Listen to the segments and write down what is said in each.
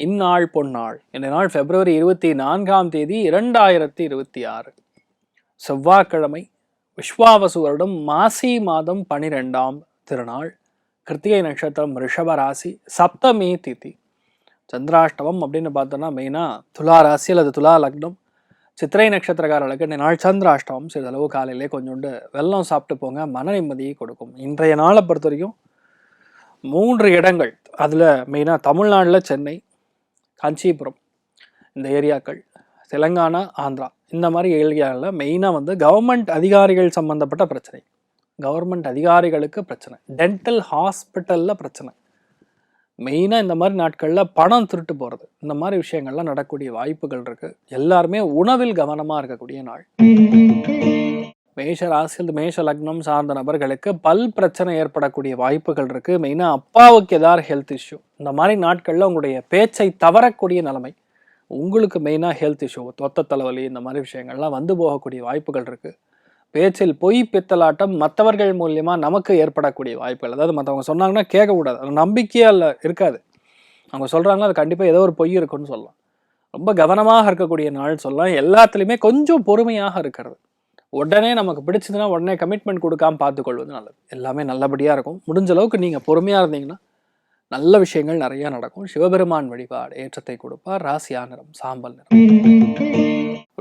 இந்நாள் பொன்னாள். இந்த நாள் பிப்ரவரி 24ஆம் தேதி 2026 செவ்வாய்க்கிழமை. விஸ்வாவசு வருடம் மாசி மாதம் 12ஆம் திருநாள். கிருத்திகை நட்சத்திரம், ரிஷப ராசி, சப்தமி திதி. சந்திராஷ்டமம் அப்படின்னு பார்த்தோன்னா மெயினாக துலா ராசி அல்லது துலா லக்னம், சித்திரை நட்சத்திரக்காரர்களுக்கு இந்த நாள் சந்திராஷ்டமம். சிறிதளவு காலையிலே கொஞ்சோண்டு வெல்லம் சாப்பிட்டு போங்க, மன நிம்மதியை கொடுக்கும். இன்றைய நாளை பொறுத்த வரைக்கும் 3 இடங்கள், அதில் மெயினாக தமிழ்நாட்டில் சென்னை, காஞ்சிபுரம் இந்த ஏரியாக்கள், தெலுங்கானா, ஆந்திரா இந்த மாதிரி ஏரியாவில் மெயினாக கவர்மெண்ட் அதிகாரிகள் சம்மந்தப்பட்ட பிரச்சனை, கவர்மெண்ட் அதிகாரிகளுக்கு பிரச்சனை, டென்டல் ஹாஸ்பிட்டலில் பிரச்சனை, மெயினாக இந்த மாதிரி நாட்களில் பணம் திருட்டு போகிறது, இந்த மாதிரி விஷயங்கள்லாம் நடக்கக்கூடிய வாய்ப்புகள் இருக்குது. எல்லாருமே உணவில் கவனமாக இருக்கக்கூடிய நாள். மேஷ ராசியில் மேஷ லக்னம் சார்ந்த நபர்களுக்கு பல் பிரச்சனை ஏற்படக்கூடிய வாய்ப்புகள் இருக்குது. மெயினாக அப்பாவுக்கு ஏதாவது ஹெல்த் இஷ்யூ, இந்த மாதிரி நாட்களில் உங்களுடைய பேச்சை தவறக்கூடிய நிலைமை, உங்களுக்கு மெயினாக ஹெல்த் இஷ்யூ, தொத்த தலைவலி, இந்த மாதிரி விஷயங்கள்லாம் போகக்கூடிய வாய்ப்புகள் இருக்குது. பேச்சில் பொய் பித்தலாட்டம் மற்றவர்கள் மூலியமாக நமக்கு ஏற்படக்கூடிய வாய்ப்புகள், அதாவது மற்றவங்க சொன்னாங்கன்னா கேட்கக்கூடாது, அது நம்பிக்கையாக இருக்காது. அவங்க சொல்கிறாங்களோ அது கண்டிப்பாக ஏதோ ஒரு பொய் இருக்குன்னு சொல்லலாம். ரொம்ப கவனமாக இருக்கக்கூடிய நாள் சொல்லலாம். எல்லாத்துலேயுமே கொஞ்சம் பொறுமையாக இருக்கிறது. உடனே நமக்கு பிடிச்சதுன்னா உடனே கமிட்மெண்ட் கொடுக்காம பார்த்துக்கொள்வது நல்லது. எல்லாமே நல்லபடியாக இருக்கும். முடிஞ்ச அளவுக்கு நீங்கள் பொறுமையாக இருந்தீங்கன்னா நல்ல விஷயங்கள் நிறைய நடக்கும். சிவபெருமான் வழிபாடு ஏற்றத்தை கொடுப்பார். ராசியா நிறம் சாம்பல் நிறம்.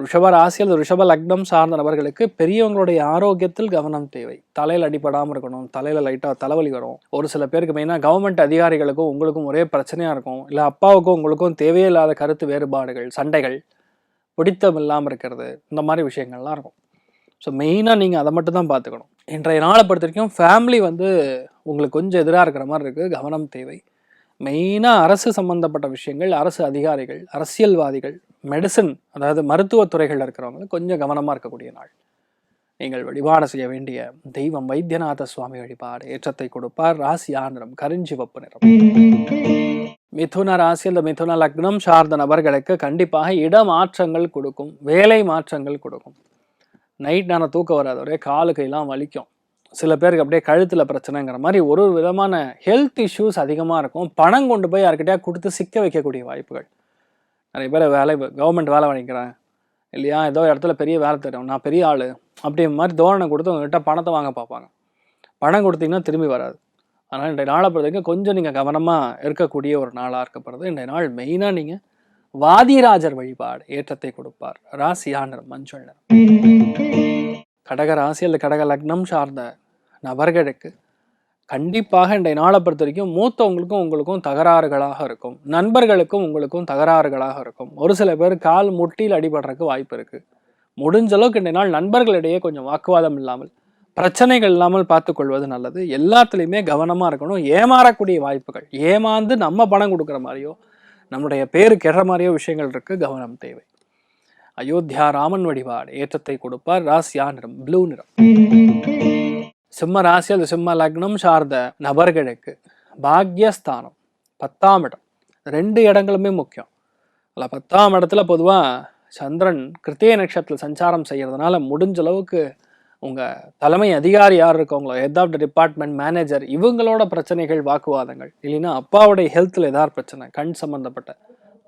ரிஷப ராசியில் ரிஷப லக்னம் சார்ந்த நபர்களுக்கு பெரியவங்களுடைய ஆரோக்கியத்தில் கவனம் தேவை. தலையில் அடிபடாமல் இருக்கணும். தலையில் லைட்டாக தலைவலி வரும். ஒரு சில பேருக்கு மெயினாக கவர்மெண்ட் அதிகாரிகளுக்கும் உங்களுக்கும் ஒரே பிரச்சனையாக இருக்கும். இல்லை அப்பாவுக்கும் உங்களுக்கும் தேவையில்லாத கருத்து வேறுபாடுகள், சண்டைகள், பிடித்தம் இல்லாமல் இருக்கிறது, இந்த மாதிரி விஷயங்கள்லாம் இருக்கும். ஸோ மெயினாக நீங்கள் அதை மட்டும் தான் பார்த்துக்கணும். இன்றைய நாளை பொறுத்த வரைக்கும் ஃபேமிலி உங்களுக்கு கொஞ்சம் எதிராக இருக்கிற மாதிரி இருக்குது. கவனம் தேவை. மெயினாக அரசு சம்மந்தப்பட்ட விஷயங்கள், அரசு அதிகாரிகள், அரசியல்வாதிகள், மெடிசன் அதாவது மருத்துவத்துறைகளில் இருக்கிறவங்க கொஞ்சம் கவனமாக இருக்கக்கூடிய நாள். நீங்கள் வழிபாடு செய்ய வேண்டிய தெய்வம் வைத்தியநாத சுவாமி வழிபாடு ஏற்றத்தை கொடுப்பார். ராசியா நிறம் கருஞ்சிவப்பு நிறம். மிதுன ராசி அல்லது மிதுன லக்னம் சார்ந்த நபர்களுக்கு கண்டிப்பாக இடமாற்றங்கள் கொடுக்கும், வேலை மாற்றங்கள் கொடுக்கும். நைட் நேரம் தூக்கம் வராது, ஒரே காலு கையெல்லாம் வலிக்கும். சில பேருக்கு அப்படியே கழுத்தில் பிரச்சனைங்கிற மாதிரி ஒரு விதமான ஹெல்த் இஷ்யூஸ் அதிகமாக இருக்கும். பணம் கொண்டு போய் யார்கிட்டயா கொடுத்து சிக்க வைக்கக்கூடிய வாய்ப்புகள். நிறைய பேர் கவர்மெண்ட் வேலை வாங்கிக்கிறாங்க இல்லையா, ஏதோ இடத்துல பெரிய வேலை தரும், நான் பெரிய ஆள் அப்படி மாதிரி தோரணை கொடுத்து உங்ககிட்ட பணத்தை வாங்க பார்ப்பாங்க. பணம் கொடுத்தீங்கன்னா திரும்பி வராது. அதனால் இன்றைய நாளை பொறுத்த வரைக்கும் கொஞ்சம் நீங்கள் கவனமாக இருக்கக்கூடிய ஒரு நாளாக இருக்கப்படுறது. இன்றைய நாள் மெயினாக நீங்கள் வாதிராஜர் வழிபாடு ஏற்றத்தை கொடுப்பார். ராசியா நிறம் மஞ்சள் நிறம். கடக ராசி அல்லது கடக லக்னம் சார்ந்த நபர்களுக்கு கண்டிப்பாக இன்றைய நாளை பொறுத்த வரைக்கும் மூத்தவங்களுக்கும் உங்களுக்கும் தகராறுகளாக இருக்கும். நண்பர்களுக்கும் உங்களுக்கும் தகராறுகளாக இருக்கும். ஒரு சில பேர் கால் முட்டியில் அடிபடுறதுக்கு வாய்ப்பு இருக்குது. முடிஞ்ச அளவுக்கு இன்றைய நாள் நண்பர்களிடையே கொஞ்சம் வாக்குவாதம் இல்லாமல், பிரச்சனைகள் இல்லாமல் பார்த்துக்கொள்வது நல்லது. எல்லாத்துலேயுமே கவனமாக இருக்கணும். ஏமாறக்கூடிய வாய்ப்புகள், ஏமாந்து நம்ம பணம் கொடுக்குற மாதிரியோ நம்முடைய பேரு கெடுற மாதிரியோ விஷயங்கள் இருக்கு, கவனம் தேவை. அயோத்தியா ராமன் வழிபாடு ஏற்றத்தை கொடுப்பார். ராசியா நிறம் ப்ளூ நிறம். சிம்ம ராசி அல்லது சிம்ம லக்னம் சார்ந்த நபர்களுக்கு பாக்யஸ்தானம் 10ஆம் இடம், 2 இடங்களுமே முக்கியம். அல்ல 10ஆம் இடத்துல பொதுவாக சந்திரன் கிருத்திகை நட்சத்திரத்தில் சஞ்சாரம் செய்யறதுனால முடிஞ்ச அளவுக்கு உங்கள் தலைமை அதிகாரி யார் இருக்கவங்களோ, head of the department, manager, இவங்களோட பிரச்சனைகள், வாக்குவாதங்கள், இல்லைன்னா அப்பாவுடைய ஹெல்த்தில் ஏதாவது பிரச்சனை, கண் சம்மந்தப்பட்ட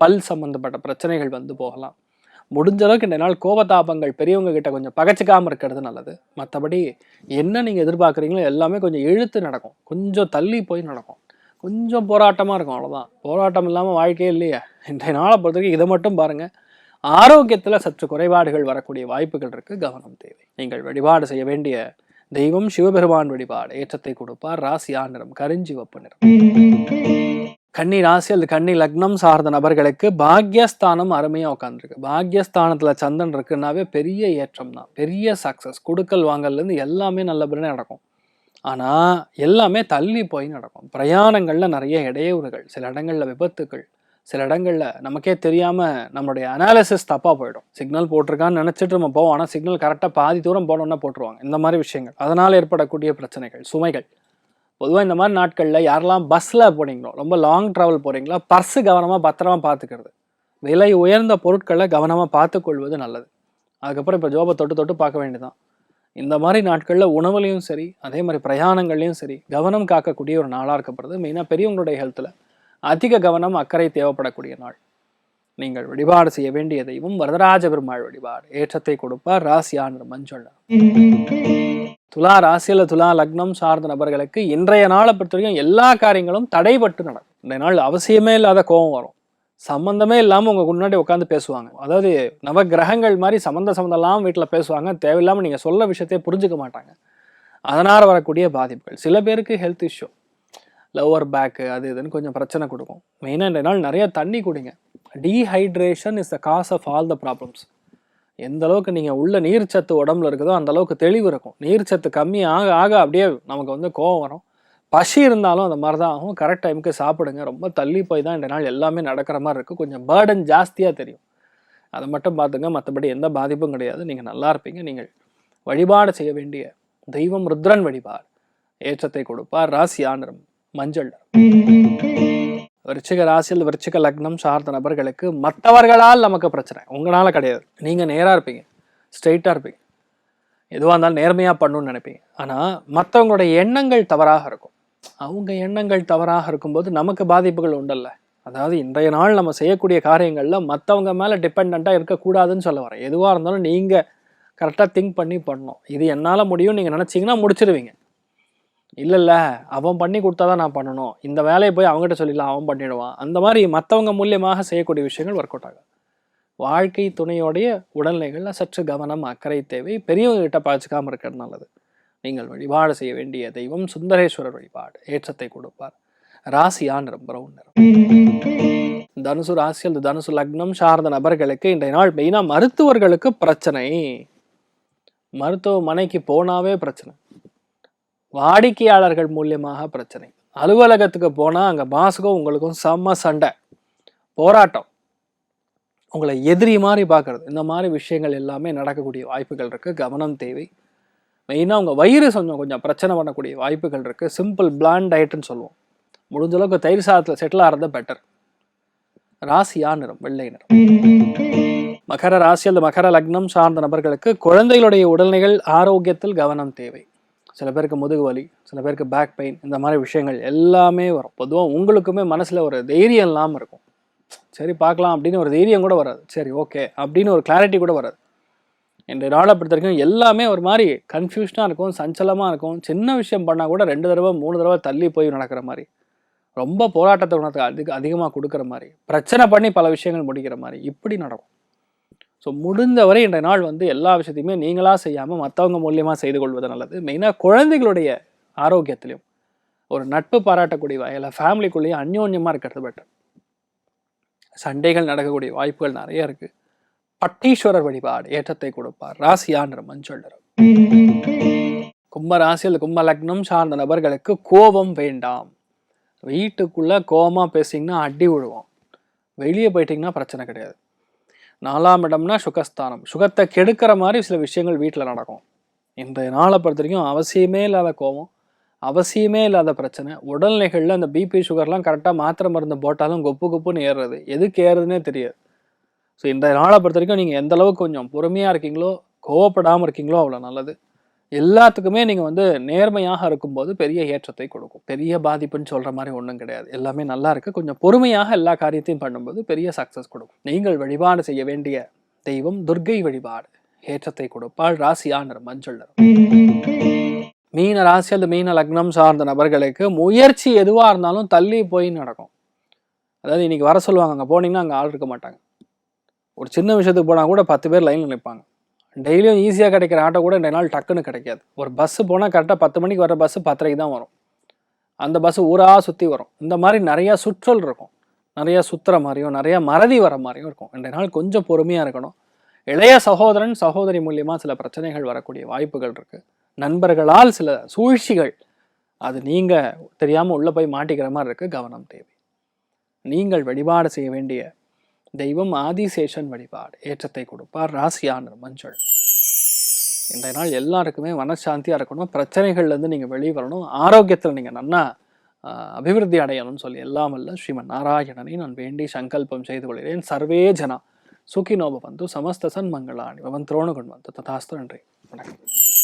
பல் சம்மந்தப்பட்ட பிரச்சனைகள் போகலாம். முடிஞ்ச அளவுக்கு இந்த நாள் கோபதாபங்கள் பெரியவங்க கிட்ட கொஞ்சம் பகச்சிக்காமல் இருக்கிறது நல்லது. மற்றபடி என்ன நீங்கள் எதிர்பார்க்குறீங்களோ எல்லாமே கொஞ்சம் இழுத்து நடக்கும், கொஞ்சம் தள்ளி போய் நடக்கும், கொஞ்சம் போராட்டமாக இருக்கும். அவ்வளோதான். போராட்டம் இல்லாமல் வாழ்க்கையே இல்லையா. இன்றைய நாளை பொறுத்த வரைக்கும் இதை மட்டும் பாருங்கள். ஆரோக்கியத்தில் சற்று குறைபாடுகள் வரக்கூடிய வாய்ப்புகள் இருக்கு, கவனம் தேவை. நீங்கள் வழிபாடு செய்ய வேண்டிய தெய்வம் சிவபெருமான் வழிபாடு ஏற்றத்தை கொடுப்பார். ராசியா நிறம் கருஞ்சிவப்பு நிறம். கன்னி ராசி அல்லது கன்னி லக்னம் சார்ந்த நபர்களுக்கு பாக்யஸ்தானம் அருமையாக உட்காந்துருக்கு. பாக்யஸ்தானத்துல சந்திரன் இருக்குன்னாவே பெரிய ஏற்றம் தான், பெரிய சக்சஸ். கொடுக்கல் வாங்கல்லேருந்து எல்லாமே நல்லபடியாக நடக்கும். ஆனால் எல்லாமே தள்ளி போய் நடக்கும். பிரயாணங்களில் நிறைய இடையூறுகள், சில இடங்களில் விபத்துக்கள், சில இடங்களில் நமக்கே தெரியாமல் நம்மளுடைய அனாலிசிஸ் தப்பாக போயிடும். சிக்னல் போட்டிருக்கான்னு நினச்சிட்டு நம்ம போவோம், ஆனால் சிக்னல் கரெக்டாக பாதி தூரம் போனோன்னா போட்டுருவாங்க. இந்த மாதிரி விஷயங்கள், அதனால் ஏற்படக்கூடிய பிரச்சனைகள், சுமைகள். பொதுவாக இந்த மாதிரி நாட்களில் யாரெல்லாம் பஸ்ஸில் போனீங்களோ, ரொம்ப லாங் ட்ராவல் போகிறீங்களோ, பர்ஸு கவனமாக பத்திரமா பார்த்துக்கிறது, விலை உயர்ந்த பொருட்களை கவனமாக பார்த்துக்கொள்வது நல்லது. அதுக்கப்புறம் இப்போ ஜோபை தொட்டு பார்க்க வேண்டியதான். இந்த மாதிரி நாட்களில் உணவுலையும் சரி, அதே மாதிரி பிரயாணங்கள்லையும் சரி, கவனம் காக்கக்கூடிய ஒரு நாளாக இருக்கப்படுது. மெயினாக பெரியவங்களுடைய ஹெல்த்தில் அதிக கவனம் அக்கறை தேவைப்படக்கூடிய நாள். நீங்கள் வழிபாடு செய்ய வேண்டிய தெய்வம் வரதராஜ பெருமாள் வழிபாடு. ஏற்றத்தை கொடுப்பார். ராசியான மஞ்சள். துலா ராசியில துலா லக்னம் சார்ந்த நபர்களுக்கு இன்றைய நாளை பொறுத்த வரைக்கும் எல்லா காரியங்களும் தடைபட்டு நடக்கும். இன்றைய நாள் அவசியமே இல்லாத கோபம் வரும். சம்பந்தமே இல்லாமல் உங்க முன்னாடி உட்காந்து பேசுவாங்க. அதாவது நவ கிரகங்கள் மாதிரி சம்மந்தம் இல்லாமல் வீட்டில் பேசுவாங்க. தேவையில்லாமல் நீங்கள் சொல்ல விஷயத்தையே புரிஞ்சுக்க மாட்டாங்க. அதனால் வரக்கூடிய பாதிப்புகள். சில பேருக்கு ஹெல்த் இஷ்யூ, லோவர் பேக்கு அது இதுன்னு கொஞ்சம் பிரச்சனை கொடுக்கும். மெயினாக இன்றைய நாள் நிறைய தண்ணி குடிங்க. Dehydration is the cause of all the problems. எந்த அளவுக்கு நீங்கள் உள்ள நீர்ச்சத்து உடம்புல இருக்குதோ அந்த அளவுக்கு தெளிவு இருக்கும். நீர்ச்சத்து கம்மி ஆக ஆக அப்படியே நமக்கு கோவம் வரும். பசி இருந்தாலும் அந்த மாதிரி தான் ஆகும். கரெக்ட் டைமுக்கு சாப்பிடுங்க. ரொம்ப தள்ளி போய் தான் இந்த நாள் எல்லாமே நடக்கிற மாதிரி இருக்குது. கொஞ்சம் பேர்டன் ஜாஸ்தியாக தெரியும். அதை மட்டும் பார்த்துங்க. மற்றபடி எந்த பாதிப்பும் கிடையாது. நீங்கள் நல்லா இருப்பீங்க. நீங்கள் வழிபாடு செய்ய வேண்டிய தெய்வம் ருத்ரன் வழிபாடு. ஏற்றத்தை கொடுப்பார். ராசியான மஞ்சள். விருச்சிக ராசியில் விருச்சிக லக்னம் சார்ந்த நபர்களுக்கு மற்றவர்களால் நமக்கு பிரச்சனை, உங்களால் கிடையாது. நீங்கள் நேராக இருப்பீங்க, ஸ்ட்ரெயிட்டாக இருப்பீங்க, எதுவாக இருந்தாலும் நேர்மையாக பண்ணணும்னு நினைப்பீங்க. ஆனால் மற்றவங்களுடைய எண்ணங்கள் தவறாக இருக்கும். அவங்க எண்ணங்கள் தவறாக இருக்கும்போது நமக்கு பாதிப்புகள் உண்டல்ல. அதாவது இன்றைய நாள் நம்ம செய்யக்கூடிய காரியங்களில் மற்றவங்க மேலே டிபெண்ட்டாக இருக்கக்கூடாதுன்னு சொல்ல வரேன். எதுவாக இருந்தாலும் நீங்கள் கரெக்டாக திங்க் பண்ணி பண்ணணும். இது என்னால் முடியும் நீங்கள் நினச்சிங்கன்னா முடிச்சிடுவீங்க. இல்லை அவன் பண்ணி கொடுத்தா தான் நான் பண்ணணும், இந்த வேலையை போய் அவங்ககிட்ட சொல்லிடலாம், அவன் பண்ணிடுவான், அந்த மாதிரி மற்றவங்க மூலியமாக செய்யக்கூடிய விஷயங்கள் ஒர்க் அவுட் ஆகும். வாழ்க்கை துணையோடைய உடல்நிலைகளில் சற்று கவனம் அக்கறை தேவை. பெரியவங்க கிட்ட பாய்ச்சிக்காமல் இருக்கிறது நல்லது. நீங்கள் வழிபாடு செய்ய வேண்டிய தெய்வம் சுந்தரேஸ்வரர் வழிபாடு. ஏற்றத்தை கொடுப்பார். ராசியான் பிரவுன் நிறம். தனுசு ராசியில் தனுசு லக்னம் சார்ந்த நபர்களுக்கு இன்றைய நாள் மெயினாக மருத்துவர்களுக்கு பிரச்சனை. மருத்துவமனைக்கு போனாவே பிரச்சனை. வாடிக்கையாளர்கள் மூலியமாக பிரச்சனை. அலுவலகத்துக்கு போனால் அங்கே பாஸுக்கும் உங்களுக்கும் செம்ம சண்டை, போராட்டம், உங்களை எதிரி மாதிரி பார்க்கறது, இந்த மாதிரி விஷயங்கள் எல்லாமே நடக்கக்கூடிய வாய்ப்புகள் இருக்குது. கவனம் தேவை. மெயினாக உங்கள் வயிறு கொஞ்சம் பிரச்சனை பண்ணக்கூடிய வாய்ப்புகள் இருக்குது. சிம்பிள் பிளாண்ட் டயட்டுன்னு சொல்லுவோம். முடிஞ்ச அளவுக்கு தயிர் சாதத்தில் செட்டில் ஆகிறது பெட்டர். ராசியா நிறம் வெள்ளை நிறம். மகர ராசியில் மகர லக்னம் சார்ந்த நபர்களுக்கு குழந்தைகளுடைய உடல்நிலைகள் ஆரோக்கியத்தில் கவனம் தேவை. சில பேருக்கு முதுகு வலி, சில பேருக்கு பேக் பெயின், இந்த மாதிரி விஷயங்கள் எல்லாமே வரும். பொதுவாக உங்களுக்குமே மனசில் ஒரு தைரியம் இல்லாமல் இருக்கும். சரி பார்க்கலாம் அப்படின்னு ஒரு தைரியம் கூட வராது. சரி ஓகே அப்படின்னு ஒரு கிளாரிட்டி கூட வராது. இன்றைய நாளை பொறுத்த வரைக்கும் எல்லாமே ஒரு மாதிரி கன்ஃபியூஷனாக இருக்கும், சஞ்சலமாக இருக்கும். சின்ன விஷயம் பண்ணால் கூட 2 தடவை 3 தடவை தள்ளி போய் நடக்கிற மாதிரி, ரொம்ப போராட்டத்தை உணர்த்துக்கு அதிகமாக கொடுக்குற மாதிரி, பிரச்சனை பண்ணி பல விஷயங்கள் முடிக்கிற மாதிரி இப்படி நடக்கும். ஸோ முடிந்தவரை இன்றைய நாள் எல்லா விஷயத்தையுமே நீங்களாக செய்யாமல் மற்றவங்க மூலியமாக செய்து கொள்வது நல்லது. மெயினாக குழந்தைகளுடைய ஆரோக்கியத்திலையும் ஒரு நட்பு பாராட்டக்கூடிய வகையில் ஃபேமிலிக்குள்ளேயே அந்யோன்யமாக இருக்கிறது பெட்டர். சண்டைகள் நடக்கக்கூடிய வாய்ப்புகள் நிறைய இருக்குது. பட்டீஸ்வரர் வழிபாடு. ஏற்றத்தை கொடுப்பார். ராசியான்ற மஞ்சள் நிறம். கும்ப ராசியில் கும்ப லக்னம் சார்ந்த நபர்களுக்கு கோபம் வேண்டாம். வீட்டுக்குள்ளே கோபமாக பேசிங்கன்னா அடி விழுவோம். வெளியே போயிட்டிங்கன்னா பிரச்சனை கிடையாது. 4ஆம் இடம்னா சுகஸ்தானம். சுகத்தை கெடுக்கிற மாதிரி சில விஷயங்கள் வீட்டில் நடக்கும். இன்றைய நாளை பொறுத்த வரைக்கும் அவசியமே இல்லாத கோபம், அவசியமே இல்லாத பிரச்சனை. உடல்நிலைகளில் அந்த பிபி சுகர்லாம் கரெக்டாக மாத்திரை மருந்து போட்டாலும் கொப்புன்னு ஏறுறது, எதுக்கு ஏறுதுன்னே தெரியாது. ஸோ இன்றைய நாளை பொறுத்த வரைக்கும் நீங்கள் எந்த அளவுக்கு கொஞ்சம் பொறுமையாக இருக்கீங்களோ, கோவப்படாமல் இருக்கீங்களோ அவ்வளோ நல்லது. எல்லாத்துக்குமே நீங்கள் நேர்மையாக இருக்கும்போது பெரிய ஏற்றத்தை கொடுக்கும். பெரிய பாதிப்புன்னு சொல்கிற மாதிரி ஒன்றும் கிடையாது. எல்லாமே நல்லா இருக்குது. கொஞ்சம் பொறுமையாக எல்லா காரியத்தையும் பண்ணும்போது பெரிய சக்ஸஸ் கொடுக்கும். நீங்கள் வழிபாடு செய்ய வேண்டிய தெய்வம் துர்க்கை வழிபாடு. ஏற்றத்தை கொடுப்பாள். ராசியான மஞ்சள் நிறம். மீன ராசி அல்லது மீன லக்னம் சார்ந்த நபர்களுக்கு முயற்சி எதுவாக இருந்தாலும் தள்ளி போய் நடக்கும். அதாவது இன்னைக்கு வர சொல்லுவாங்க, அங்கே போனீங்கன்னா அங்கே ஆள் இருக்க மாட்டாங்க. ஒரு சின்ன விஷயத்துக்கு போனால் கூட 10 பேர் லைனில் நிற்பாங்க. டெய்லியும் ஈஸியாக கிடைக்கிற ஆட்டோ கூட இந்த நாள் டக்குன்னு கிடைக்காது. ஒரு பஸ்ஸு போனால் கரெக்டாக 10 மணிக்கு வர பஸ்ஸு 10:30 தான் வரும். அந்த பஸ்ஸு ஊராக சுற்றி வரும். இந்த மாதிரி நிறையா சுற்றல் இருக்கும். நிறையா சுற்றுற மாதிரியும் நிறையா மறதி வர மாதிரியும் இருக்கும். இந்த நாள் கொஞ்சம் பொறுமையாக இருக்கணும். இளைய சகோதரன் சகோதரி மூலியமாக சில பிரச்சனைகள் வரக்கூடிய வாய்ப்புகள் இருக்குது. நண்பர்களால் சில சூழ்ச்சிகள், அது நீங்கள் தெரியாமல் உள்ளே போய் மாட்டிக்கிற மாதிரி இருக்குது. கவனம் தேவை. நீங்கள் வழிபாடு செய்ய வேண்டிய தெய்வம் ஆதிசேஷன் வழிபாடு. ஏற்றத்தை கொடுப்பார். ராசியான மஞ்சள். இன்றைய நாள் எல்லாருக்குமே மனசாந்தியாக இருக்கணும். பிரச்சனைகள்லேருந்து நீங்கள் வெளியே வரணும். ஆரோக்கியத்தில் நீங்கள் நன்னா அபிவிருத்தி அடையணும்னு சொல்லி எல்லாம் அல்ல ஸ்ரீமன் நாராயணனை நான் வேண்டி சங்கல்பம் செய்து கொள்கிறேன். சர்வே ஜனா சுகினோப வந்து சமஸ்த சன்மங்களாணி பவன் திரோணகுண் வந்து ததாஸ்து. நன்றி, வணக்கம்.